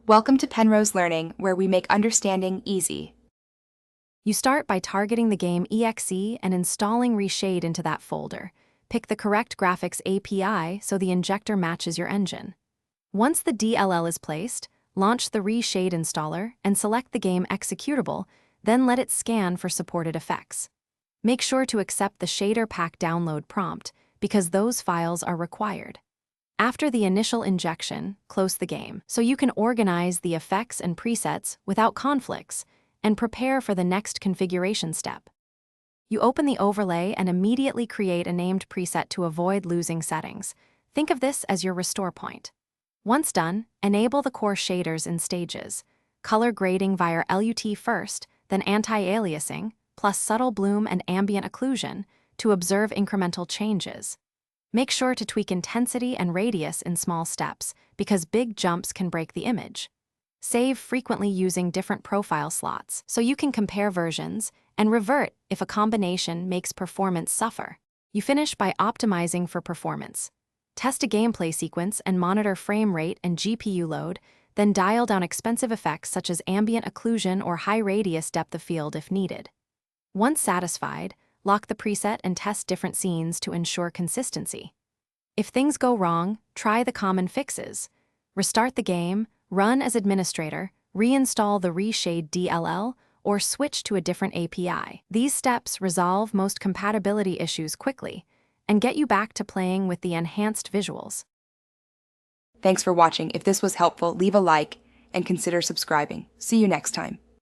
Welcome to Penrose Learning, where we make understanding easy. You start by targeting the game exe and installing Reshade into that folder. Pick the correct graphics API so the injector matches your engine. Once the DLL is placed, launch the Reshade installer and select the game executable, then let it scan for supported effects. Make sure to accept the shader pack download prompt, because those files are required. After the initial injection, close the game so you can organize the effects and presets without conflicts and prepare for the next configuration step. You open the overlay and immediately create a named preset to avoid losing settings. Think of this as your restore point. Once done, enable the core shaders in stages, color grading via LUT first, then anti-aliasing, plus subtle bloom and ambient occlusion to observe incremental changes. Make sure to tweak intensity and radius in small steps, because big jumps can break the image. Save frequently using different profile slots so you can compare versions and revert if a combination makes performance suffer. You finish by optimizing for performance. Test a gameplay sequence and monitor frame rate and GPU load, then dial down expensive effects such as ambient occlusion or high radius depth of field if needed. Once satisfied, lock the preset and test different scenes to ensure consistency. If things go wrong, try the common fixes. Restart the game, run as administrator, reinstall the Reshade DLL, or switch to a different API. These steps resolve most compatibility issues quickly and get you back to playing with the enhanced visuals. Thanks for watching. If this was helpful, leave a like and consider subscribing. See you next time.